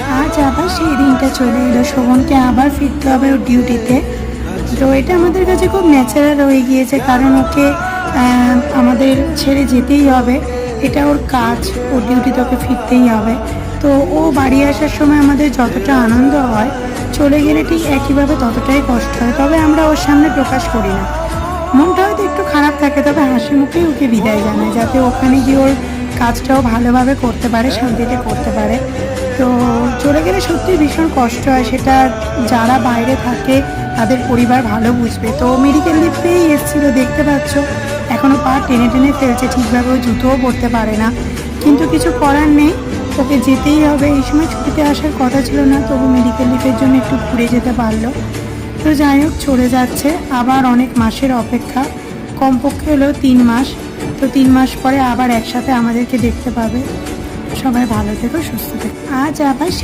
আজ আবার সেই দিনটা চলে এলো, শোভনকে আবার ফিরতে হবে ওর ডিউটিতে। তো এটা আমাদের কাছে খুব ন্যাচারাল হয়ে গিয়েছে, কারণ ওকে আমাদের ছেড়ে যেতেই হবে, এটা ওর কাজ, ওর ডিউটিতে ওকে ফিরতেই হবে। তো ও বাড়ি আসার সময় আমাদের যতটা আনন্দ হয়, চলে গেলে ঠিক একইভাবে ততটাই কষ্ট হয়, তবে আমরা ওর সামনে প্রকাশ করি না। মনটা হয়তো একটু খারাপ থাকে, তবে হাসি মুখেই ওকে বিদায় জানায়, যাতে ওখানে গিয়ে ওর কাজটাও ভালোভাবে করতে পারে, শান্তিতে করতে পারে। তো চলে গেলে সত্যিই ভীষণ কষ্ট হয়, সেটা যারা বাইরে থাকে তাদের পরিবার ভালো বুঝবে। তো মেডিকেল লিভ পেয়েই এসেছিলো, দেখতে পাচ্ছ এখনও পা টেনে টেনে ফেলছে, ঠিকভাবে ও জুতোও পরতে পারে না, কিন্তু কিছু করার নেই, ওকে যেতেই হবে। এই সময় ছুটিতে আসার কথা ছিল না, তবু মেডিকেল লিভের জন্য একটু ঘুরে যেতে পারলো। তো যাই হোক, চলে যাচ্ছে, আবার অনেক মাসের অপেক্ষা, কমপক্ষে হলেও 3 মাস। তো 3 মাস পরে আবার একসাথে আমাদেরকে দেখতে পাবে। সবাই ভালো থেকো, সুস্থ থেকো। আজ আবার